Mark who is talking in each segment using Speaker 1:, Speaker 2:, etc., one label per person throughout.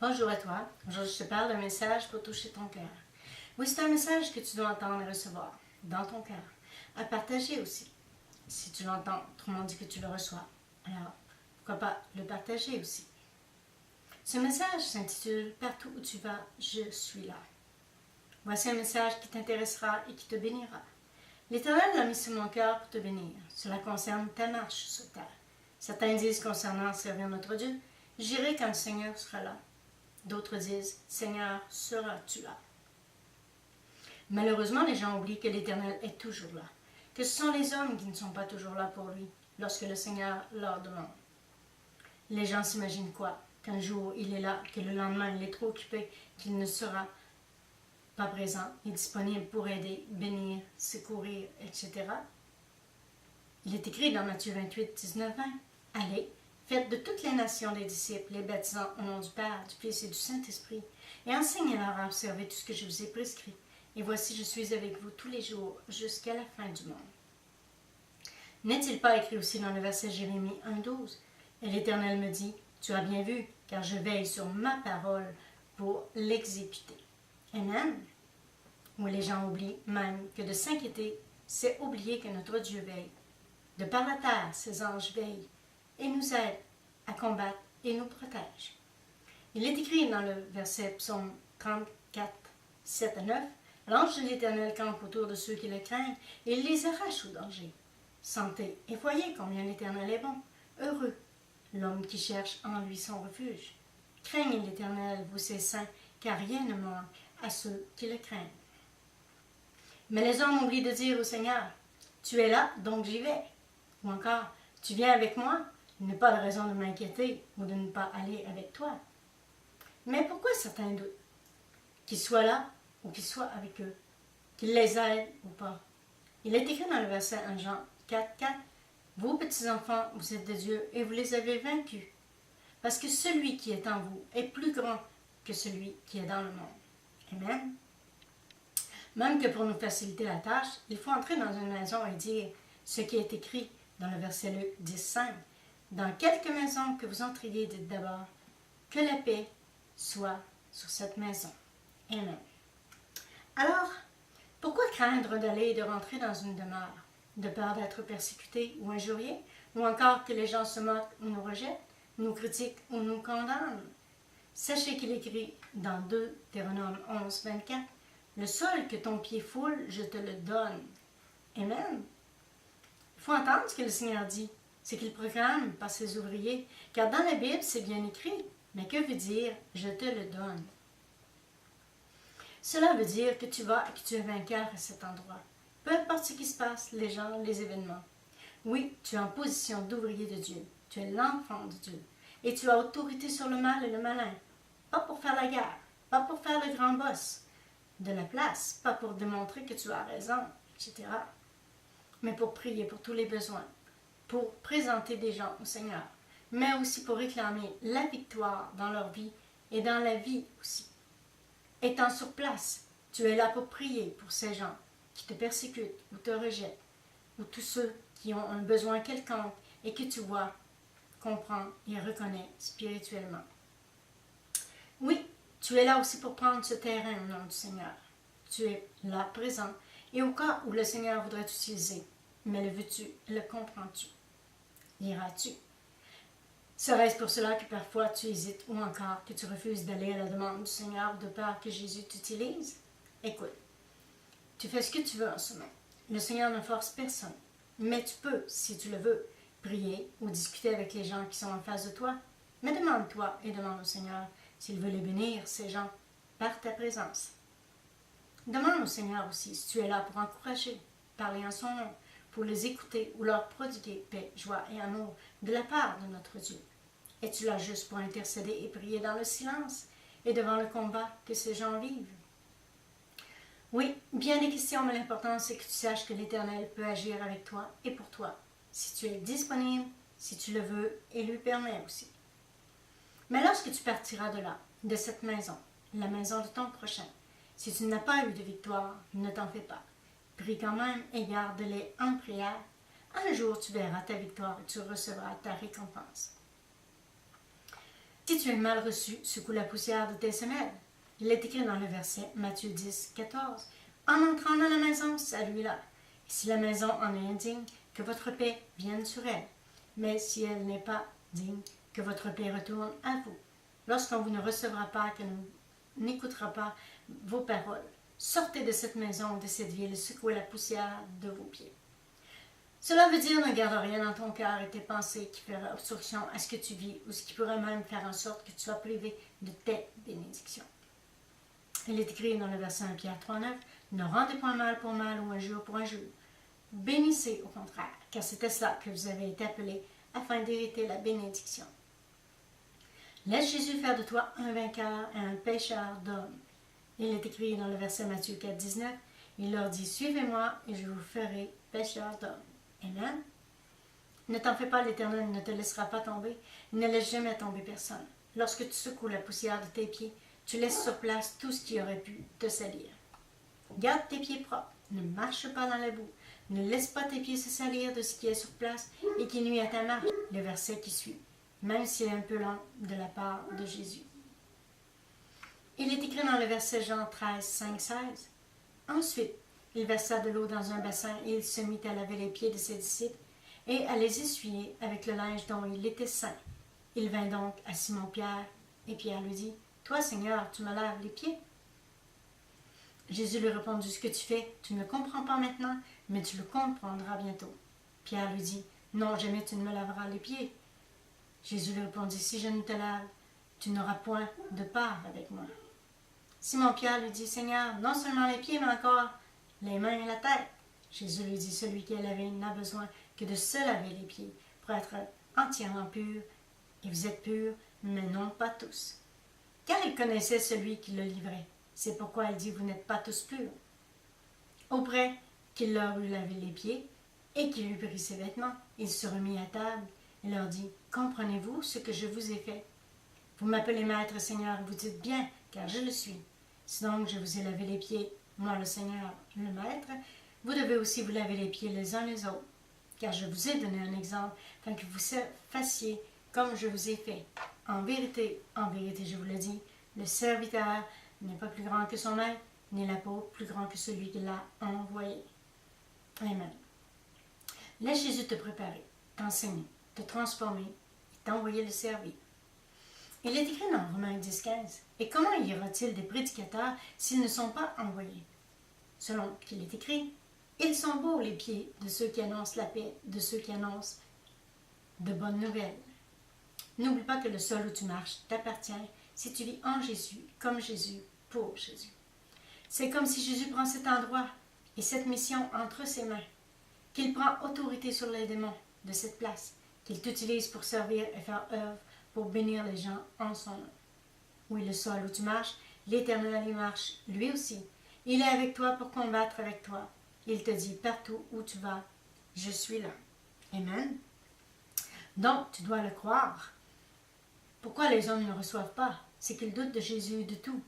Speaker 1: Bonjour à toi. Aujourd'hui, je te parle d'un message pour toucher ton cœur. Oui, c'est un message que tu dois entendre et recevoir dans ton cœur, à partager aussi. Si tu l'entends, autrement dit que tu le reçois, alors pourquoi pas le partager aussi. Ce message s'intitule « Partout où tu vas, je suis là ». Voici un message qui t'intéressera et qui te bénira. L'Éternel l'a mis sur mon cœur pour te bénir. Cela concerne ta marche sur terre. Certains disent concernant servir notre Dieu, « J'irai quand le Seigneur sera là ». D'autres disent, « Seigneur, seras-tu là ?» Malheureusement, les gens oublient que l'Éternel est toujours là, que ce sont les hommes qui ne sont pas toujours là pour lui, lorsque le Seigneur leur demande. Les gens s'imaginent quoi? Qu'un jour il est là, que le lendemain il est trop occupé, qu'il ne sera pas présent et disponible pour aider, bénir, secourir, etc. Il est écrit dans Matthieu 28, 19, 20, « Allez, faites de toutes les nations des disciples, les baptisant au nom du Père, du Fils et du Saint-Esprit, et enseignez-leur à observer tout ce que je vous ai prescrit. Et voici, je suis avec vous tous les jours, jusqu'à la fin du monde. » N'est-il pas écrit aussi dans le verset Jérémie 1,12 « Et l'Éternel me dit, tu as bien vu, car je veille sur ma parole pour l'exécuter. » Amen. Où les gens oublient même que de s'inquiéter, c'est oublier que notre Dieu veille. De par la terre, ses anges veillent et nous aident à combattre et nous protègent. Il est écrit dans le verset Psaume 34, 7 à 9, « L'ange de l'Éternel campe autour de ceux qui le craignent et il les arrache au danger. Sentez et voyez combien l'Éternel est bon. Heureux l'homme qui cherche en lui son refuge. Craignez l'Éternel, vous ses saints, car rien ne manque à ceux qui le craignent. » Mais les hommes oublient de dire au Seigneur, « Tu es là, donc j'y vais. » Ou encore, « Tu viens avec moi, il n'y a pas de raison de m'inquiéter ou de ne pas aller avec toi. » Mais pourquoi certains doutent? Qu'ils soient là ou qu'ils soient avec eux, qu'ils les aident ou pas. Il est écrit dans le verset 1 Jean 4, 4, « Vos petits-enfants, vous êtes de Dieu et vous les avez vaincus, parce que celui qui est en vous est plus grand que celui qui est dans le monde. » Amen. Même que pour nous faciliter la tâche, il faut entrer dans une maison et dire ce qui est écrit dans le verset Luc 10, 5. « Dans quelque maison que vous entriez, dites d'abord, que la paix soit sur cette maison. » Amen. Alors, pourquoi craindre d'aller et de rentrer dans une demeure, de peur d'être persécuté ou injurié, ou encore que les gens se moquent ou nous rejettent, nous critiquent ou nous condamnent? Sachez qu'il est écrit dans Deutéronome 11, 24, « Le sol que ton pied foule, je te le donne. » Amen. Il faut entendre ce que le Seigneur dit, c'est qu'il proclame par ses ouvriers, car dans la Bible, c'est bien écrit. Mais que veut dire « je te le donne » ? Cela veut dire que tu vas et que tu es vainqueur à cet endroit. Peu importe ce qui se passe, les gens, les événements. Oui, tu es en position d'ouvrier de Dieu. Tu es l'enfant de Dieu. Et tu as autorité sur le mal et le malin. Pas pour faire la guerre, pas pour faire le grand boss de la place, pas pour démontrer que tu as raison, etc. Mais pour prier pour tous les besoins, pour présenter des gens au Seigneur, mais aussi pour réclamer la victoire dans leur vie et dans la vie aussi. Étant sur place, tu es là pour prier pour ces gens qui te persécutent ou te rejettent, ou tous ceux qui ont un besoin quelconque et que tu vois, comprends et reconnais spirituellement. Oui, tu es là aussi pour prendre ce terrain au nom du Seigneur. Tu es là présent et au cas où le Seigneur voudrait t'utiliser, mais le veux-tu, le comprends-tu? Iras-tu? Serait-ce pour cela que parfois tu hésites ou encore que tu refuses d'aller à la demande du Seigneur de peur que Jésus t'utilise? Écoute, tu fais ce que tu veux en ce moment. Le Seigneur ne force personne, mais tu peux, si tu le veux, prier ou discuter avec les gens qui sont en face de toi. Mais demande-toi et demande au Seigneur s'il veut les bénir, ces gens, par ta présence. Demande au Seigneur aussi si tu es là pour encourager, parler en son nom, pour les écouter ou leur prodiguer paix, joie et amour de la part de notre Dieu. Es-tu là juste pour intercéder et prier dans le silence et devant le combat que ces gens vivent? Oui, bien des questions, mais l'important c'est que tu saches que l'Éternel peut agir avec toi et pour toi, si tu es disponible, si tu le veux et lui permets aussi. Mais lorsque tu partiras de là, de cette maison, la maison de ton prochain, si tu n'as pas eu de victoire, ne t'en fais pas. Prie quand même et garde-les en prière. Un jour tu verras ta victoire et tu recevras ta récompense. Si tu es mal reçu, secoue la poussière de tes semelles. Il est écrit dans le verset Matthieu 10, 14. En entrant dans la maison, salue-la. Et si la maison en est indigne, que votre paix vienne sur elle. Mais si elle n'est pas digne, que votre paix retourne à vous. Lorsqu'on vous ne recevra pas, que n'écoutera pas vos paroles, sortez de cette maison, de cette ville, secouez la poussière de vos pieds. Cela veut dire ne garde rien dans ton cœur et tes pensées qui feraient obstruction à ce que tu vis ou ce qui pourrait même faire en sorte que tu sois privé de tes bénédictions. Il est écrit dans le verset 1 Pierre 3,9 « Ne rendez point mal pour mal ou un jour pour un jour. Bénissez au contraire, car c'est à cela que vous avez été appelés afin d'hériter la bénédiction. » Laisse Jésus faire de toi un vainqueur et un pécheur d'hommes. Il est écrit dans le verset Matthieu 4, 19 « Il leur dit, suivez-moi et je vous ferai pécheur d'hommes. » Amen. Ne t'en fais pas, l'Éternel ne te laissera pas tomber. Il ne laisse jamais tomber personne. Lorsque tu secoues la poussière de tes pieds, tu laisses sur place tout ce qui aurait pu te salir. Garde tes pieds propres. Ne marche pas dans la boue. Ne laisse pas tes pieds se salir de ce qui est sur place et qui nuit à ta marche. Le verset qui suit, même s'il est un peu lent de la part de Jésus. Il est écrit dans le verset Jean 13, 5, 16. Ensuite, il versa de l'eau dans un bassin et il se mit à laver les pieds de ses disciples et à les essuyer avec le linge dont il était saint. Il vint donc à Simon-Pierre et Pierre lui dit, « Toi, Seigneur, tu me laves les pieds? » Jésus lui répondit, « Ce que tu fais, tu ne le comprends pas maintenant, mais tu le comprendras bientôt. » Pierre lui dit, « Non, jamais tu ne me laveras les pieds. » Jésus lui répondit, « Si je ne te lave, tu n'auras point de part avec moi. » Simon-Pierre lui dit, « Seigneur, non seulement les pieds, mais encore les mains et la tête. » Jésus lui dit, « Celui qui est lavé n'a besoin que de se laver les pieds pour être entièrement pur. Et vous êtes purs, mais non pas tous. » Car il connaissait celui qui le livrait. C'est pourquoi il dit, « Vous n'êtes pas tous purs. » Auprès qu'il leur eut lavé les pieds et qu'il eut pris ses vêtements, il se remit à table et leur dit, « Comprenez-vous ce que je vous ai fait? Vous m'appelez maître Seigneur, vous dites bien, car je le suis. Si donc je vous ai lavé les pieds, moi le Seigneur, le maître, vous devez aussi vous laver les pieds les uns les autres. Car je vous ai donné un exemple, afin que vous fassiez comme je vous ai fait. En vérité, je vous le dis, le serviteur n'est pas plus grand que son maître, ni l'apôtre plus grand que celui qui l'a envoyé. » Amen. Laisse Jésus te préparer, t'enseigner, te transformer et t'envoyer le servir. Il est écrit dans Romains 10, 15. « Et comment y aura-t-il des prédicateurs s'ils ne sont pas envoyés? » Selon qu'il est écrit, « Ils sont beaux les pieds de ceux qui annoncent la paix, de ceux qui annoncent de bonnes nouvelles. » N'oublie pas que le sol où tu marches t'appartient si tu vis en Jésus, comme Jésus, pour Jésus. C'est comme si Jésus prend cet endroit et cette mission entre ses mains, qu'il prend autorité sur les démons de cette place, qu'il t'utilise pour servir et faire œuvre pour bénir les gens en son nom. Oui, le sol où tu marches, l'Éternel y marche, lui aussi. Il est avec toi pour combattre avec toi. Il te dit partout où tu vas, je suis là. Amen. Donc, tu dois le croire. Pourquoi les hommes ne le reçoivent pas? C'est qu'ils doutent de Jésus et de tout.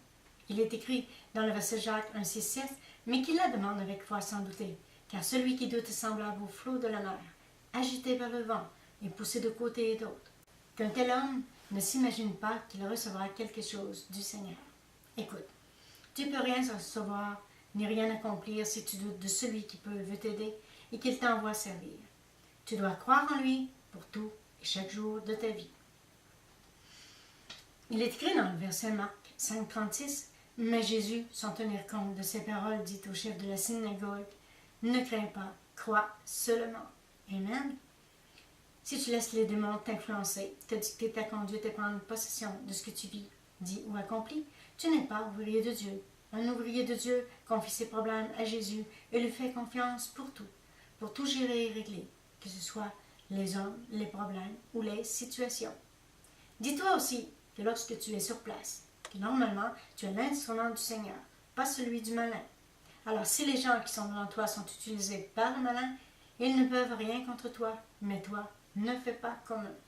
Speaker 1: Il est écrit dans le verset Jacques 1, 6, 7, « Mais qu'il la demande avec foi sans douter, car celui qui doute est semblable au flot de la mer, agité par le vent et poussé de côté et d'autre. Qu'un tel homme ne s'imagine pas qu'il recevra quelque chose du Seigneur. » Écoute, tu ne peux rien recevoir ni rien accomplir si tu doutes de celui qui veut t'aider et qu'il t'envoie servir. Tu dois croire en lui pour tout et chaque jour de ta vie. Il est écrit dans le verset Marc 5, 36, « Mais Jésus, sans tenir compte de ces paroles dites au chef de la synagogue, ne crains pas, crois seulement. » Amen. Si tu laisses les démons t'influencer, te dicter ta conduite et prendre possession de ce que tu vis, dis ou accomplis, tu n'es pas ouvrier de Dieu. Un ouvrier de Dieu confie ses problèmes à Jésus et lui fait confiance pour tout gérer et régler, que ce soit les hommes, les problèmes ou les situations. Dis-toi aussi que lorsque tu es sur place, que normalement tu es l'instrument du Seigneur, pas celui du malin. Alors si les gens qui sont devant toi sont utilisés par le malin, ils ne peuvent rien contre toi, mais toi, ne fais pas comme eux.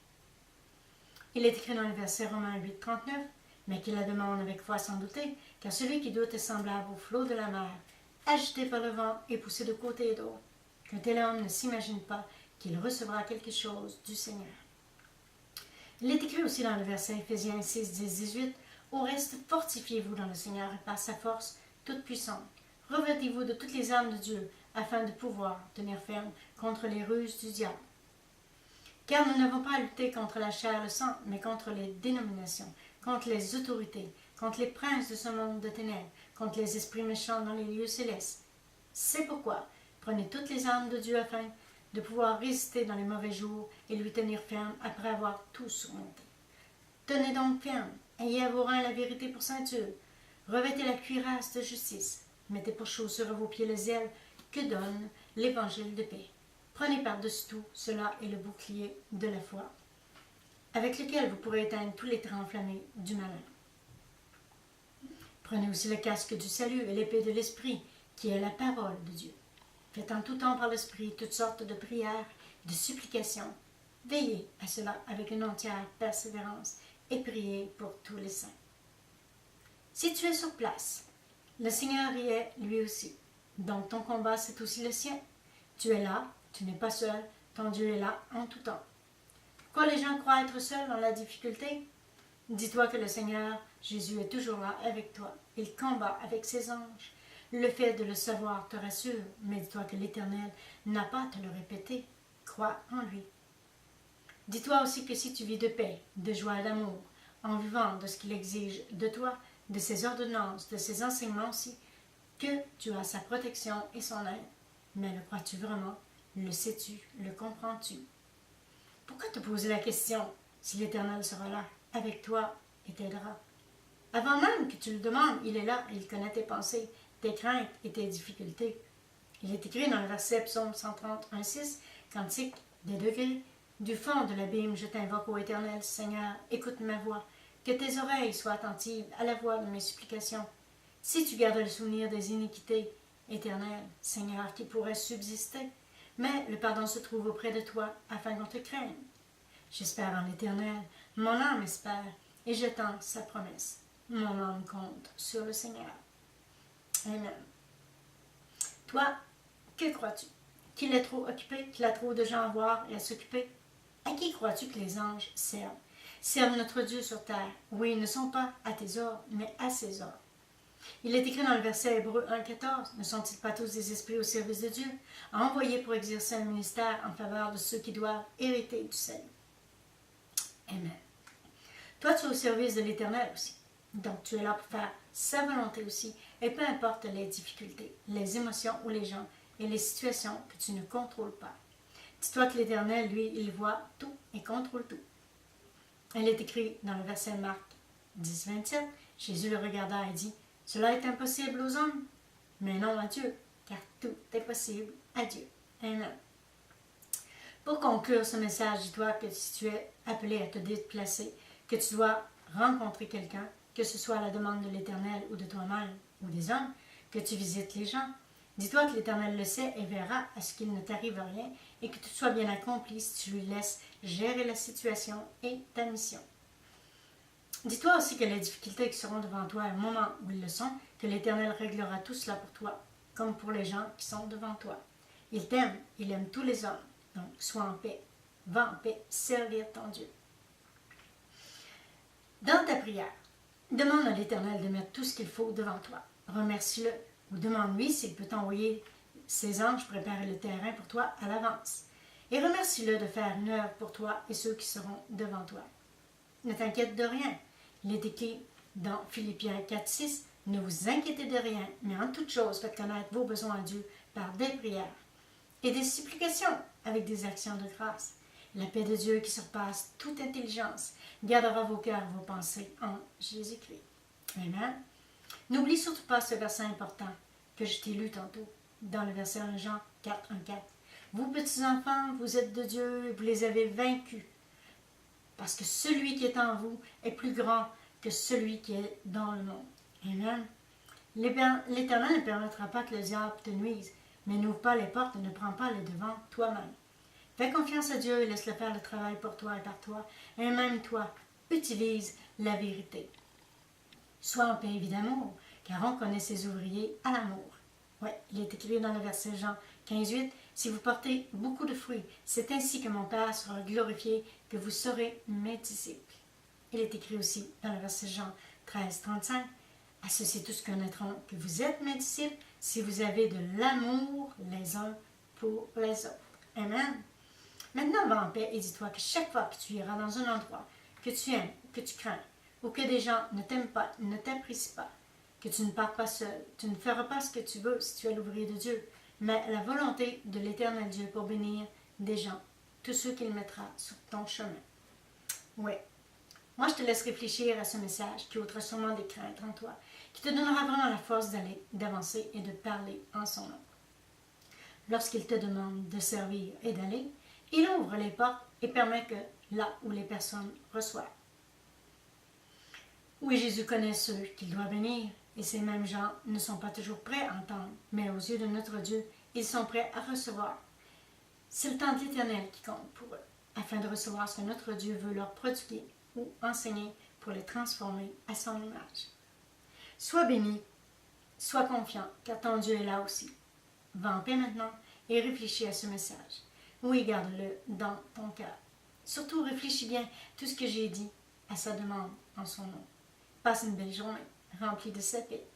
Speaker 1: Il est écrit dans le verset Romains 8, 39, « Mais qu'il la demande avec foi sans douter, car celui qui doute est semblable au flot de la mer, agité par le vent et poussé de côté et d'autre. Qu'un tel homme ne s'imagine pas qu'il recevra quelque chose du Seigneur. » Il est écrit aussi dans le verset Éphésiens 6, 10, 18, « Au reste, fortifiez-vous dans le Seigneur et par sa force toute puissante. Revêtez-vous de toutes les armes de Dieu, afin de pouvoir tenir ferme contre les ruses du diable. Car nous n'avons pas à lutter contre la chair et le sang, mais contre les dénominations, contre les autorités, contre les princes de ce monde de ténèbres, contre les esprits méchants dans les lieux célestes. C'est pourquoi prenez toutes les armes de Dieu afin de pouvoir résister dans les mauvais jours et lui tenir ferme après avoir tout surmonté. Tenez donc ferme, ayez à vos reins la vérité pour ceinture, revêtez la cuirasse de justice, mettez pour chaussure à vos pieds le zèle que donne l'évangile de paix. Prenez par-dessus tout cela et le bouclier de la foi, avec lequel vous pourrez éteindre tous les traits enflammés du malin. Prenez aussi le casque du salut et l'épée de l'esprit, qui est la parole de Dieu. Faites en tout temps par l'esprit toutes sortes de prières, de supplications. Veillez à cela avec une entière persévérance et priez pour tous les saints. Si tu es sur place, le Seigneur y est lui aussi. Donc ton combat, c'est aussi le sien. Tu es là, tu n'es pas seul, ton Dieu est là en tout temps. Pourquoi les gens croient être seuls dans la difficulté? Dis-toi que le Seigneur Jésus est toujours là avec toi. Il combat avec ses anges. Le fait de le savoir te rassure, mais dis-toi que l'Éternel n'a pas à te le répéter. Crois en lui. Dis-toi aussi que si tu vis de paix, de joie et d'amour, en vivant de ce qu'il exige de toi, de ses ordonnances, de ses enseignements aussi, que tu as sa protection et son aide. Mais le crois-tu vraiment? Le sais-tu? Le comprends-tu? Pourquoi te poser la question si l'Éternel sera là, avec toi et t'aidera? Avant même que tu le demandes, il est là et il connaît tes pensées, tes craintes et tes difficultés. Il est écrit dans le verset Psaume 130, 1-6, Cantique des degrés. Du fond de l'abîme, je t'invoque, ô Éternel, Seigneur, écoute ma voix, que tes oreilles soient attentives à la voix de mes supplications. Si tu gardes le souvenir des iniquités, Éternel, Seigneur, qui pourrait subsister, mais le pardon se trouve auprès de toi, afin qu'on te craigne. J'espère en l'Éternel, mon âme espère, et j'attends sa promesse. Mon âme compte sur le Seigneur. Amen. Toi, que crois-tu? Qu'il est trop occupé, qu'il a trop de gens à voir et à s'occuper? À qui crois-tu que les anges servent? Servent notre Dieu sur terre. Oui, ils ne sont pas à tes ordres, mais à ses ordres. Il est écrit dans le verset Hébreux 1,14, « Ne sont-ils pas tous des esprits au service de Dieu, envoyés pour exercer un ministère en faveur de ceux qui doivent hériter du salut? » Amen. Toi, tu es au service de l'Éternel aussi. Donc, tu es là pour faire sa volonté aussi, et peu importe les difficultés, les émotions ou les gens et les situations que tu ne contrôles pas. Dis-toi que l'Éternel, lui, il voit tout et contrôle tout. Il est écrit dans le verset Marc 10, 27, Jésus le regarda et dit, « Cela est impossible aux hommes, mais non à Dieu, car tout est possible à Dieu. » Amen. Pour conclure ce message, dis-toi que si tu es appelé à te déplacer, que tu dois rencontrer quelqu'un, que ce soit à la demande de l'Éternel ou de toi-même ou des hommes, que tu visites les gens, dis-toi que l'Éternel le sait et verra à ce qu'il ne t'arrive rien et que tout soit bien accompli si tu lui laisses gérer la situation et ta mission. Dis-toi aussi que les difficultés qui seront devant toi au moment où ils le sont, que l'Éternel réglera tout cela pour toi, comme pour les gens qui sont devant toi. Il t'aime, il aime tous les hommes, donc sois en paix, va en paix, servir ton Dieu. Dans ta prière, demande à l'Éternel de mettre tout ce qu'il faut devant toi. Remercie-le ou demande-lui s'il peut t'envoyer ses anges préparer le terrain pour toi à l'avance. Et remercie-le de faire une œuvre pour toi et ceux qui seront devant toi. Ne t'inquiète de rien. Il est écrit dans Philippiens 4, 6, « Ne vous inquiétez de rien, mais en toute chose faites connaître vos besoins à Dieu par des prières et des supplications avec des actions de grâce. La paix de Dieu qui surpasse toute intelligence gardera vos cœurs et vos pensées en Jésus-Christ. » Amen. N'oublie surtout pas ce verset important que je t'ai lu tantôt dans le verset 1 Jean 4, 1, 4. « Vous petits enfants, vous êtes de Dieu et vous les avez vaincus, parce que celui qui est en vous est plus grand que celui qui est dans le monde. » Amen. L'Éternel ne permettra pas que le diable te nuise, mais n'ouvre pas les portes et ne prends pas les devants toi-même. Fais confiance à Dieu et laisse-le faire le travail pour toi et par toi. Et même toi, utilise la vérité. Sois en paix et d'amour, car on connaît ses ouvriers à l'amour. Oui, il est écrit dans le verset Jean 15, 8, Si vous portez beaucoup de fruits, c'est ainsi que mon Père sera glorifié, que vous serez mes disciples. Il est écrit aussi dans le verset Jean 13, 35. À ceci tous connaîtront que vous êtes mes disciples si vous avez de l'amour les uns pour les autres. Amen. Maintenant, va en paix et dis-toi que chaque fois que tu iras dans un endroit que tu aimes, que tu crains, ou que des gens ne t'aiment pas, ne t'apprécient pas, que tu ne pars pas seul, tu ne feras pas ce que tu veux si tu es l'ouvrier de Dieu, mais la volonté de l'Éternel Dieu pour bénir des gens, tous ceux qu'il mettra sur ton chemin. Oui. Moi, je te laisse réfléchir à ce message qui ôtera sûrement des craintes en toi, qui te donnera vraiment la force d'aller, d'avancer et de parler en son nom. Lorsqu'il te demande de servir et d'aller, il ouvre les portes et permet que là où les personnes reçoivent. Oui, Jésus connaît ceux qu'il doit bénir, et ces mêmes gens ne sont pas toujours prêts à entendre, mais aux yeux de notre Dieu, ils sont prêts à recevoir. C'est le temps éternel qui compte pour eux, afin de recevoir ce que notre Dieu veut leur prodiguer ou enseigner pour les transformer à son image. Sois béni, sois confiant, car ton Dieu est là aussi. Va en paix maintenant et réfléchis à ce message. Oui, garde-le dans ton cœur. Surtout, réfléchis bien tout ce que j'ai dit à sa demande en son nom. Passe une belle journée, remplie de sa paix,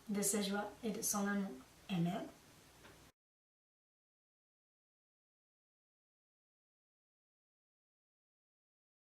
Speaker 1: de sa joie et de son amour. Amen.